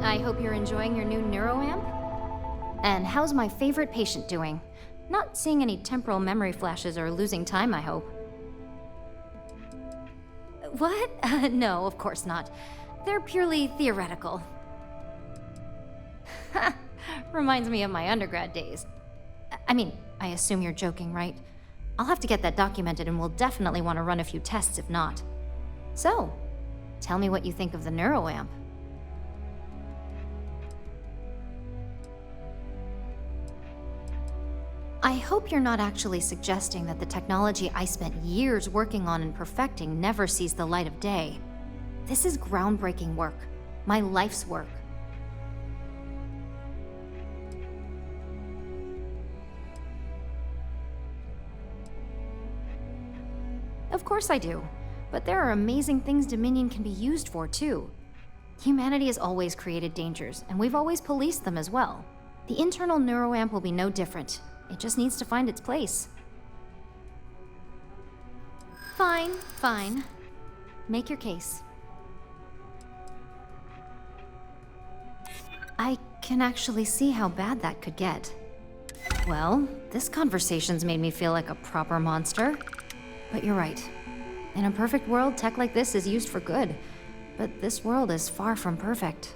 I hope you're enjoying your new neuroamp. And how's my favorite patient doing? Not seeing any temporal memory flashes or losing time, I hope. What? No, of course not. They're purely theoretical. Reminds me of my undergrad days. I mean, I assume you're joking, right? I'll have to get that documented, and we'll definitely want to run a few tests if not. So, tell me what you think of the neuroamp. I hope you're not actually suggesting that the technology I spent years working on and perfecting never sees the light of day. This is groundbreaking work. My life's work. Of course I do. But there are amazing things Dominion can be used for, too. Humanity has always created dangers, and we've always policed them as well. The internal neuroamp will be no different. It just needs to find its place. Fine, fine. Make your case. I can actually see how bad that could get. Well, this conversation's made me feel like a proper monster. But you're right. In a perfect world, tech like this is used for good. But this world is far from perfect.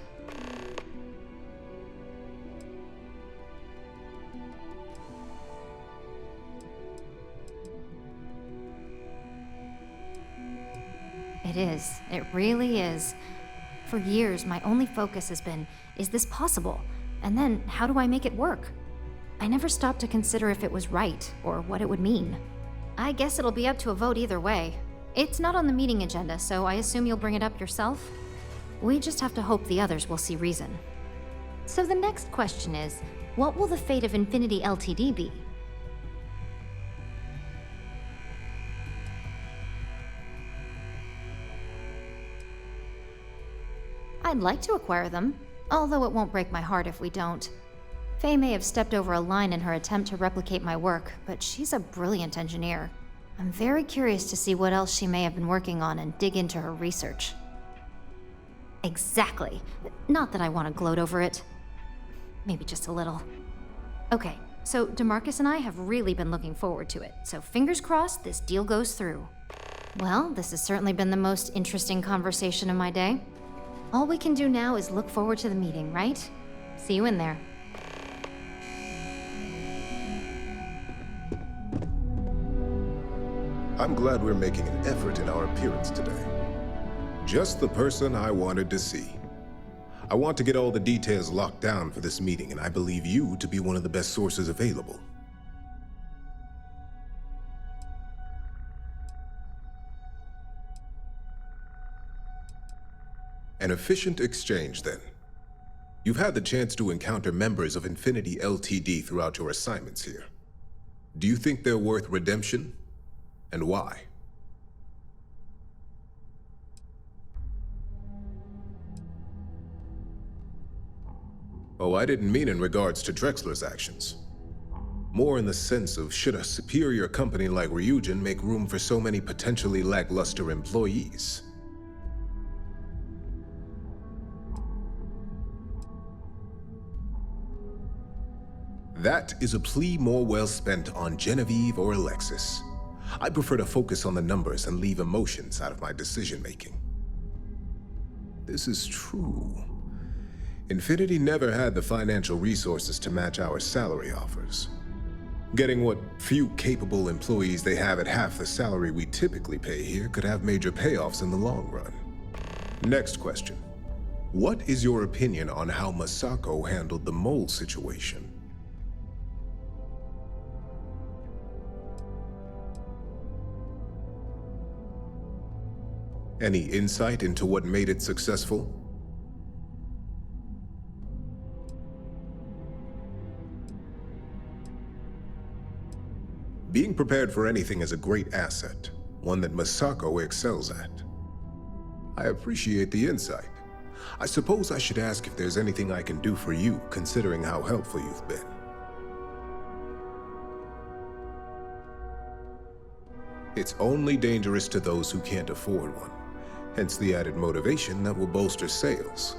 It is. It really is. For years, my only focus has been, is this possible? And then, how do I make it work? I never stopped to consider if it was right, or what it would mean. I guess it'll be up to a vote either way. It's not on the meeting agenda, so I assume you'll bring it up yourself? We just have to hope the others will see reason. So the next question is, what will the fate of Infinity Ltd be? I'd like to acquire them, although it won't break my heart if we don't. Faye may have stepped over a line in her attempt to replicate my work, but she's a brilliant engineer. I'm very curious to see what else she may have been working on and dig into her research. Exactly. Not that I want to gloat over it. Maybe just a little. Okay, so DeMarcus and I have really been looking forward to it, so fingers crossed this deal goes through. Well, this has certainly been the most interesting conversation of my day. All we can do now is look forward to the meeting, right? See you in there. I'm glad we're making an effort in our appearance today. Just the person I wanted to see. I want to get all the details locked down for this meeting, and I believe you to be one of the best sources available. An efficient exchange, then. You've had the chance to encounter members of Infinity Ltd throughout your assignments here. Do you think they're worth redemption? And why? Oh, I didn't mean in regards to Drexler's actions. More in the sense of, should a superior company like Ryujin make room for so many potentially lackluster employees? That is a plea more well spent on Genevieve or Alexis. I prefer to focus on the numbers and leave emotions out of my decision-making. This is true. Infinity never had the financial resources to match our salary offers. Getting what few capable employees they have at half the salary we typically pay here could have major payoffs in the long run. Next question. What is your opinion on how Masako handled the mole situation? Any insight into what made it successful? Being prepared for anything is a great asset, one that Masako excels at. I appreciate the insight. I suppose I should ask if there's anything I can do for you, considering how helpful you've been. It's only dangerous to those who can't afford one. Hence the added motivation that will bolster sales.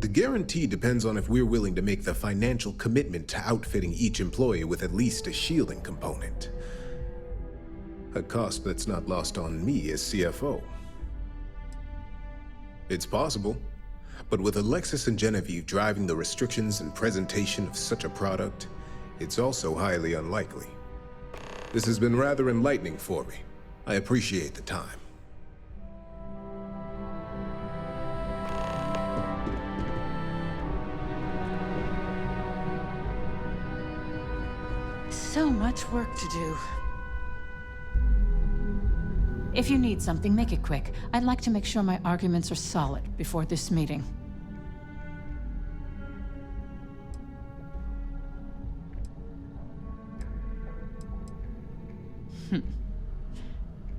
The guarantee depends on if we're willing to make the financial commitment to outfitting each employee with at least a shielding component. A cost that's not lost on me as CFO. It's possible, but with Alexis and Genevieve driving the restrictions and presentation of such a product, it's also highly unlikely. This has been rather enlightening for me. I appreciate the time. So much work to do. If you need something, make it quick. I'd like to make sure my arguments are solid before this meeting.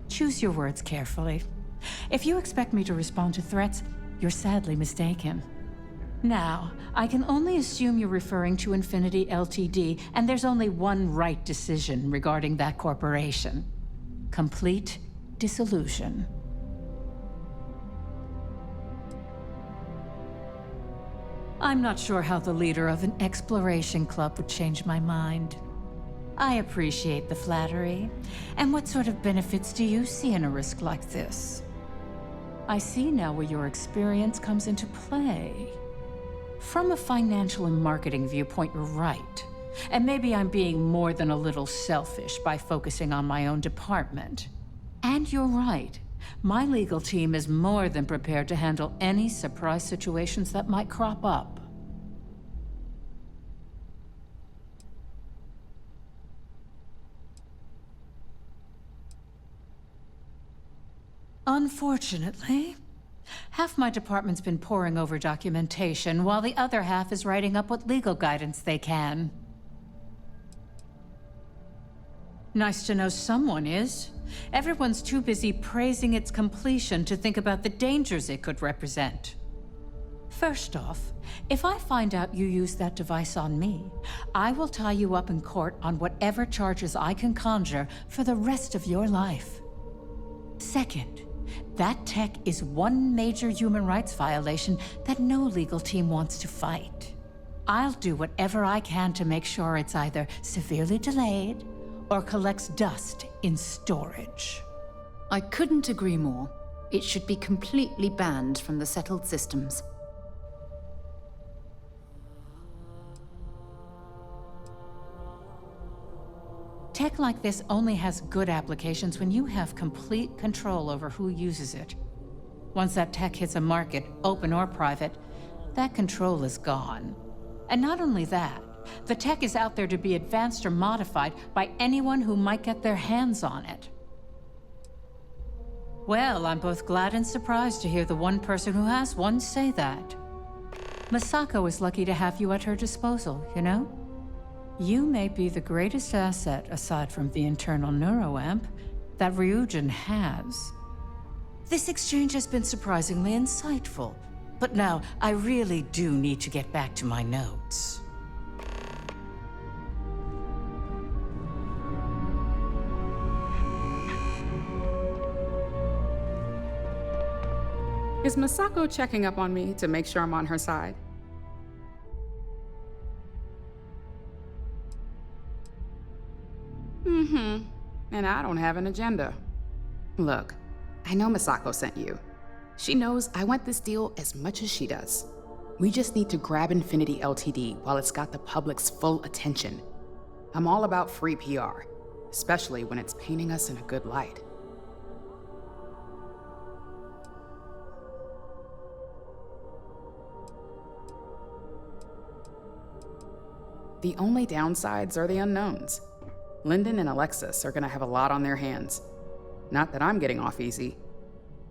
Choose your words carefully. If you expect me to respond to threats, you're sadly mistaken. Now, I can only assume you're referring to Infinity Ltd, and there's only one right decision regarding that corporation. Complete dissolution. I'm not sure how the leader of an exploration club would change my mind. I appreciate the flattery. And what sort of benefits do you see in a risk like this? I see now where your experience comes into play. From a financial and marketing viewpoint, you're right. And maybe I'm being more than a little selfish by focusing on my own department. And you're right. My legal team is more than prepared to handle any surprise situations that might crop up. Unfortunately, half my department's been poring over documentation, while the other half is writing up what legal guidance they can. Nice to know someone is. Everyone's too busy praising its completion to think about the dangers it could represent. First off, if I find out you used that device on me, I will tie you up in court on whatever charges I can conjure for the rest of your life. Second, that tech is one major human rights violation that no legal team wants to fight. I'll do whatever I can to make sure it's either severely delayed or collects dust in storage. I couldn't agree more. It should be completely banned from the settled systems. Tech like this only has good applications when you have complete control over who uses it. Once that tech hits a market, open or private, that control is gone. And not only that, the tech is out there to be advanced or modified by anyone who might get their hands on it. Well, I'm both glad and surprised to hear the one person who has one say that. Masako is lucky to have you at her disposal, you know? You may be the greatest asset, aside from the internal neuroamp, that Ryujin has. This exchange has been surprisingly insightful, but now I really do need to get back to my notes. Is Masako checking up on me to make sure I'm on her side? And I don't have an agenda. Look, I know Masako sent you. She knows I want this deal as much as she does. We just need to grab Infinity Ltd while it's got the public's full attention. I'm all about free PR, especially when it's painting us in a good light. The only downsides are the unknowns. Lyndon and Alexis are gonna have a lot on their hands. Not that I'm getting off easy.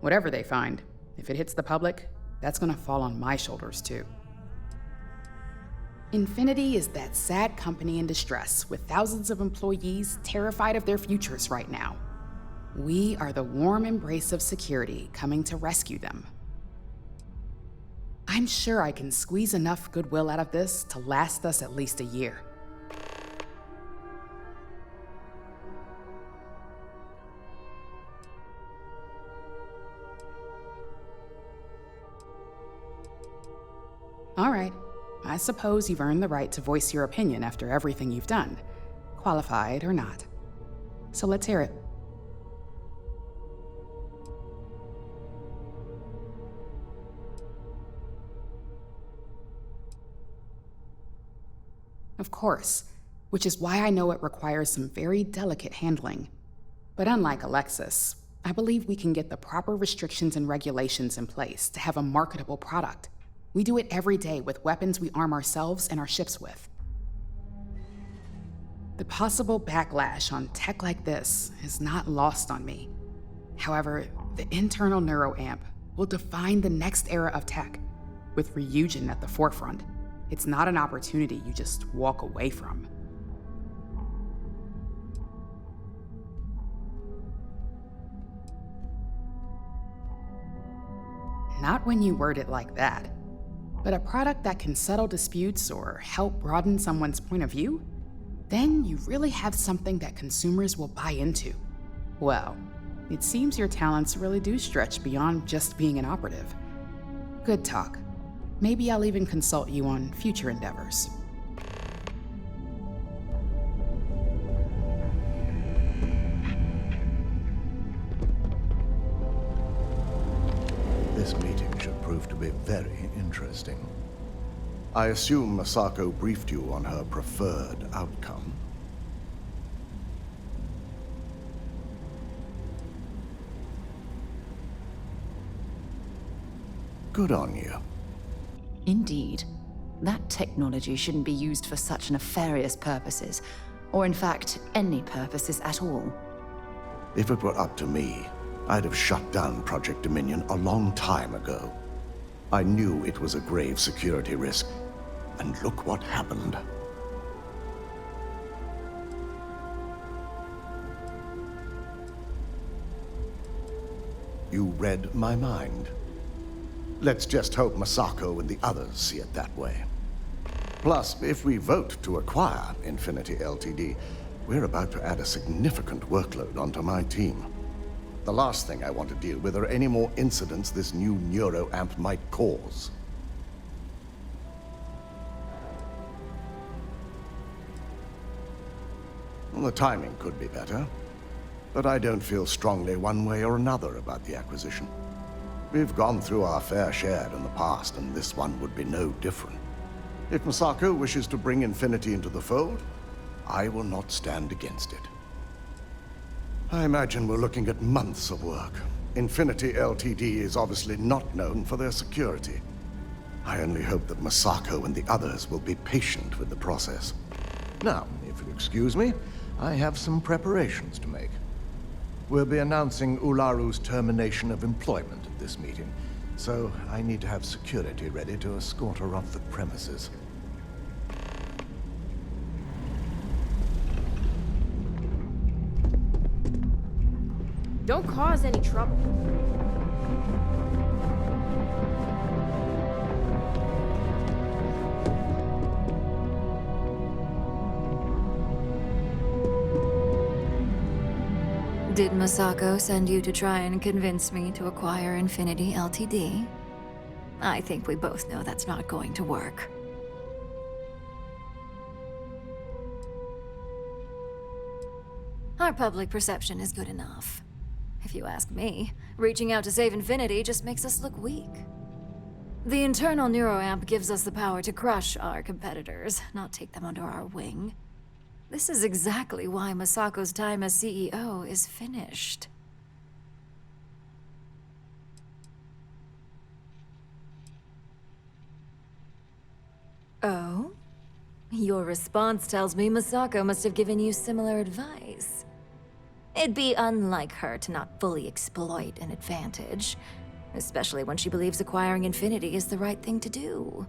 Whatever they find, if it hits the public, that's gonna fall on my shoulders too. Infinity is that sad company in distress with thousands of employees terrified of their futures right now. We are the warm embrace of security coming to rescue them. I'm sure I can squeeze enough goodwill out of this to last us at least a year. I suppose you've earned the right to voice your opinion after everything you've done, qualified or not. So let's hear it. Of course, which is why I know it requires some very delicate handling. But unlike Alexis, I believe we can get the proper restrictions and regulations in place to have a marketable product. We do it every day with weapons we arm ourselves and our ships with. The possible backlash on tech like this is not lost on me. However, the internal neuroamp will define the next era of tech, with Ryujin at the forefront. It's not an opportunity you just walk away from. Not when you word it like that. But a product that can settle disputes or help broaden someone's point of view? Then you really have something that consumers will buy into. Well, it seems your talents really do stretch beyond just being an operative. Good talk. Maybe I'll even consult you on future endeavors. This meeting should prove to be very interesting. I assume Masako briefed you on her preferred outcome. Good on you. Indeed. That technology shouldn't be used for such nefarious purposes, or in fact, any purposes at all. If it were up to me, I'd have shut down Project Dominion a long time ago. I knew it was a grave security risk, and look what happened. You read my mind. Let's just hope Masako and the others see it that way. Plus, if we vote to acquire Infinity Ltd., we're about to add a significant workload onto my team. The last thing I want to deal with are any more incidents this new neuroamp might cause. The timing could be better, but I don't feel strongly one way or another about the acquisition. We've gone through our fair share in the past, and this one would be no different. If Masako wishes to bring Infinity into the fold, I will not stand against it. I imagine we're looking at months of work. Infinity Ltd. Is obviously not known for their security. I only hope that Masako and the others will be patient with the process. Now, if you'll excuse me, I have some preparations to make. We'll be announcing Ularu's termination of employment at this meeting, so I need to have security ready to escort her off the premises. Don't cause any trouble. Did Masako send you to try and convince me to acquire Infinity Ltd? I think we both know that's not going to work. Our public perception is good enough. If you ask me, reaching out to save Infinity just makes us look weak. The internal neuroamp gives us the power to crush our competitors, not take them under our wing. This is exactly why Masako's time as CEO is finished. Oh? Your response tells me Masako must have given you similar advice. It'd be unlike her to not fully exploit an advantage, especially when she believes acquiring Infinity is the right thing to do.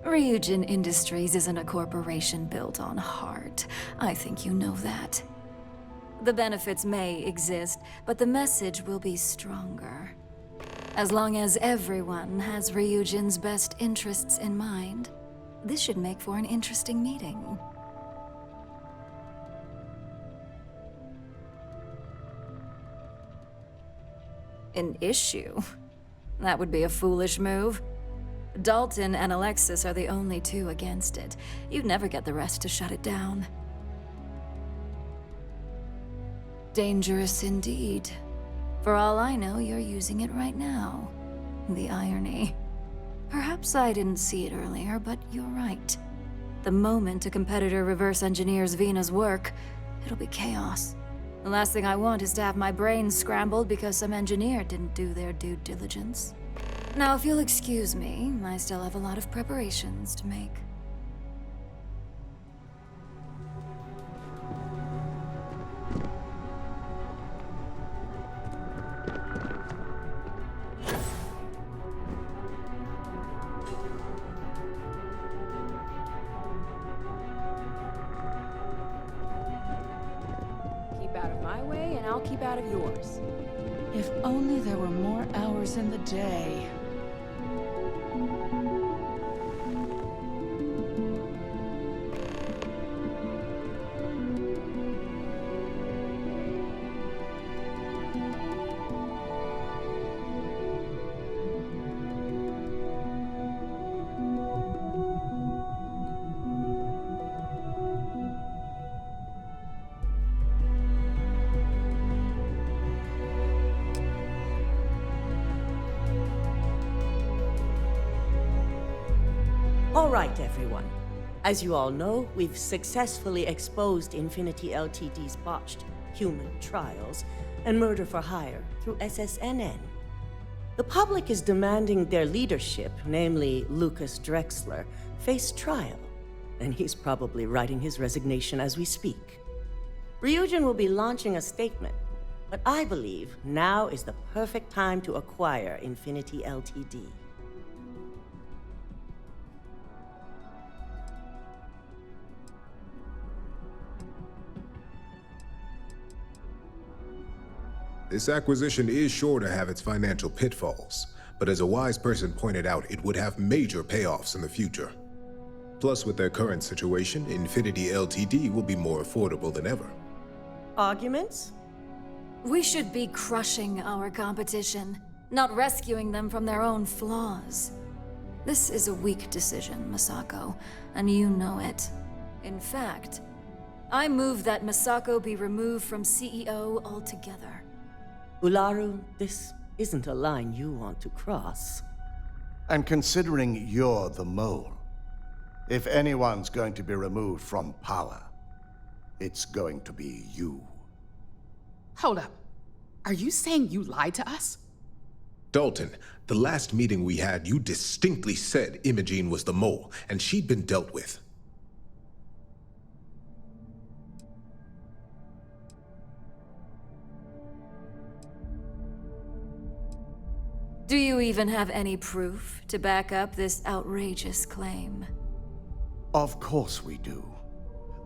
Ryujin Industries isn't a corporation built on heart. I think you know that. The benefits may exist, but the message will be stronger. As long as everyone has Ryujin's best interests in mind, this should make for an interesting meeting. An issue? That would be a foolish move. Dalton and Alexis are the only two against it. You'd never get the rest to shut it down. Dangerous indeed. For all I know, you're using it right now. The irony. Perhaps I didn't see it earlier, but you're right. The moment a competitor reverse engineers Vina's work, it'll be chaos. The last thing I want is to have my brain scrambled because some engineer didn't do their due diligence. Now, if you'll excuse me, I still have a lot of preparations to make. Keep out of my way, and I'll keep out of yours. If only there were more hours in the day. All right, everyone. As you all know, we've successfully exposed Infinity Ltd's botched human trials and murder for hire through SSNN. The public is demanding their leadership, namely Lucas Drexler, face trial, and he's probably writing his resignation as we speak. Ryujin will be launching a statement, but I believe now is the perfect time to acquire Infinity Ltd. This acquisition is sure to have its financial pitfalls, but as a wise person pointed out, it would have major payoffs in the future. Plus, with their current situation, Infinity Ltd will be more affordable than ever. Arguments? We should be crushing our competition, not rescuing them from their own flaws. This is a weak decision, Misako, and you know it. In fact, I move that Misako be removed from CEO altogether. Ularu, this isn't a line you want to cross. And considering you're the mole, if anyone's going to be removed from power, it's going to be you. Hold up. Are you saying you lied to us? Dalton, the last meeting we had, you distinctly said Imogene was the mole, and she'd been dealt with. Do you even have any proof to back up this outrageous claim? Of course we do.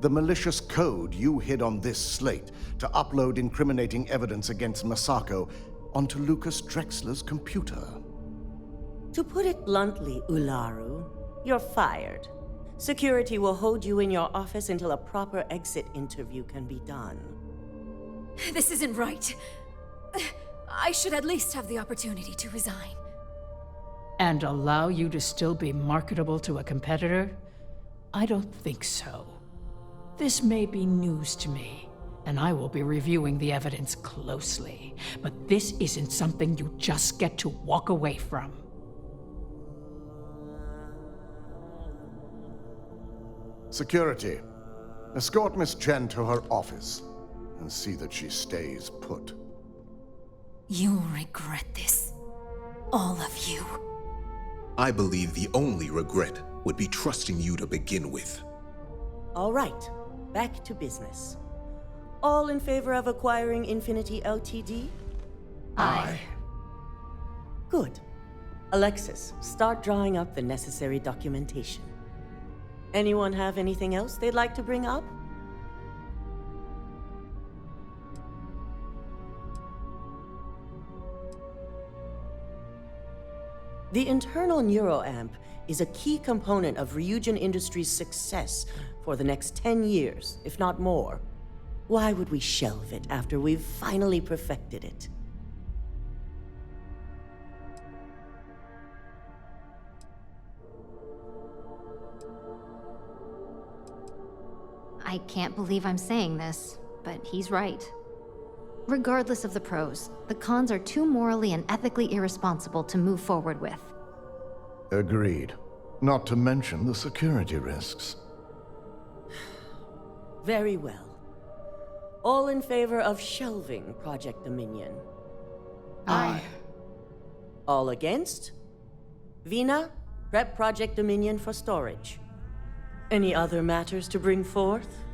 The malicious code you hid on this slate to upload incriminating evidence against Misako onto Lucas Drexler's computer. To put it bluntly, Ularu, you're fired. Security will hold you in your office until a proper exit interview can be done. This isn't right. I should at least have the opportunity to resign. And allow you to still be marketable to a competitor? I don't think so. This may be news to me, and I will be reviewing the evidence closely. But this isn't something you just get to walk away from. Security, escort Miss Chen to her office and see that she stays put. You'll regret this. All of you. I believe the only regret would be trusting you to begin with. All right, back to business. All in favor of acquiring Infinity Ltd? Aye. Good. Alexis, start drawing up the necessary documentation. Anyone have anything else they'd like to bring up? The internal neuroamp is a key component of Ryujin Industries' success for the next 10 years, if not more. Why would we shelve it after we've finally perfected it? I can't believe I'm saying this, but he's right. Regardless of the pros, the cons are too morally and ethically irresponsible to move forward with. Agreed. Not to mention the security risks. Very well. All in favor of shelving Project Dominion? Aye. All against? Vina, prep Project Dominion for storage. Any other matters to bring forth?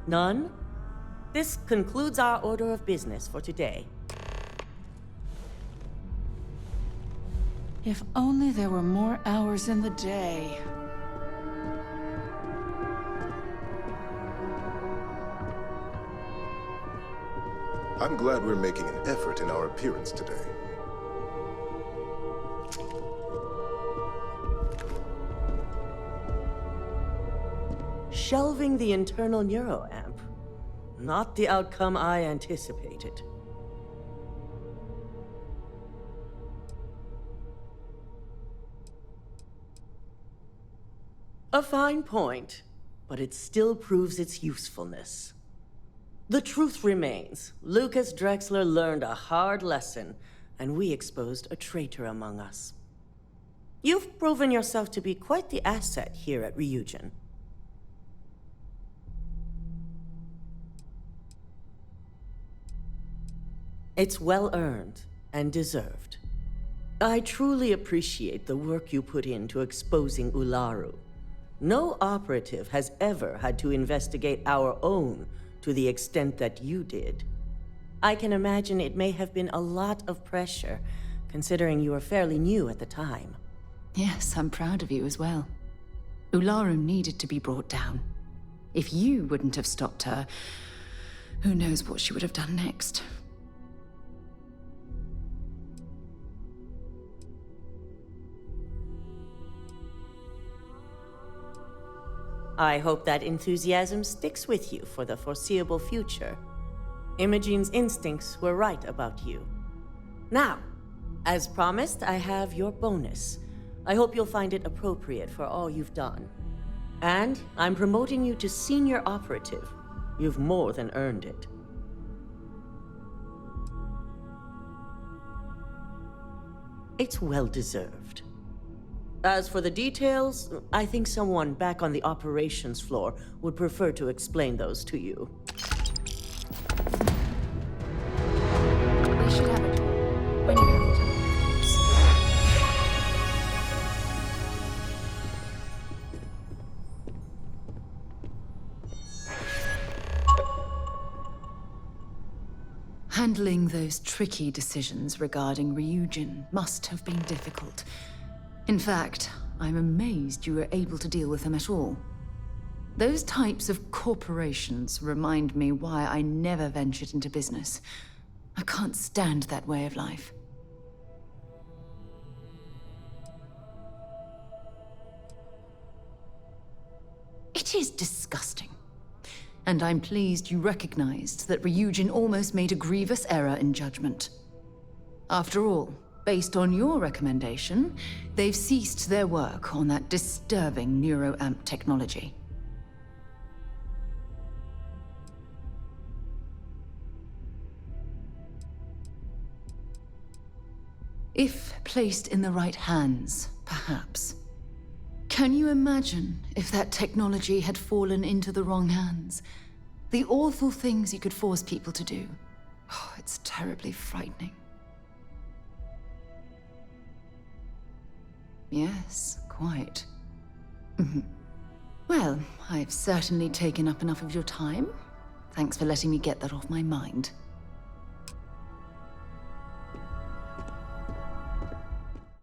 None? This concludes our order of business for today. If only there were more hours in the day. I'm glad we're making an effort in our appearance today. Shelving the internal neuroamp. Not the outcome I anticipated. A fine point, but it still proves its usefulness. The truth remains, Lucas Drexler learned a hard lesson, and we exposed a traitor among us. You've proven yourself to be quite the asset here at Ryujin. It's well earned and deserved. I truly appreciate the work you put into exposing Ularu. No operative has ever had to investigate our own to the extent that you did. I can imagine it may have been a lot of pressure, considering you were fairly new at the time. Yes, I'm proud of you as well. Ularu needed to be brought down. If you wouldn't have stopped her, who knows what she would have done next. I hope that enthusiasm sticks with you for the foreseeable future. Imogene's instincts were right about you. Now, as promised, I have your bonus. I hope you'll find it appropriate for all you've done. And I'm promoting you to senior operative. You've more than earned it. It's well deserved. As for the details, I think someone back on the operations floor would prefer to explain those to you. We should have a talk when you have it. Handling those tricky decisions regarding Ryujin must have been difficult. In fact, I'm amazed you were able to deal with them at all. Those types of corporations remind me why I never ventured into business. I can't stand that way of life. It is disgusting. And I'm pleased you recognized that Ryujin almost made a grievous error in judgment. After all, based on your recommendation, they've ceased their work on that disturbing neuroamp technology. If placed in the right hands, perhaps. Can you imagine if that technology had fallen into the wrong hands? The awful things you could force people to do. Oh, it's terribly frightening. Yes, quite. Well, I've certainly taken up enough of your time. Thanks for letting me get that off my mind.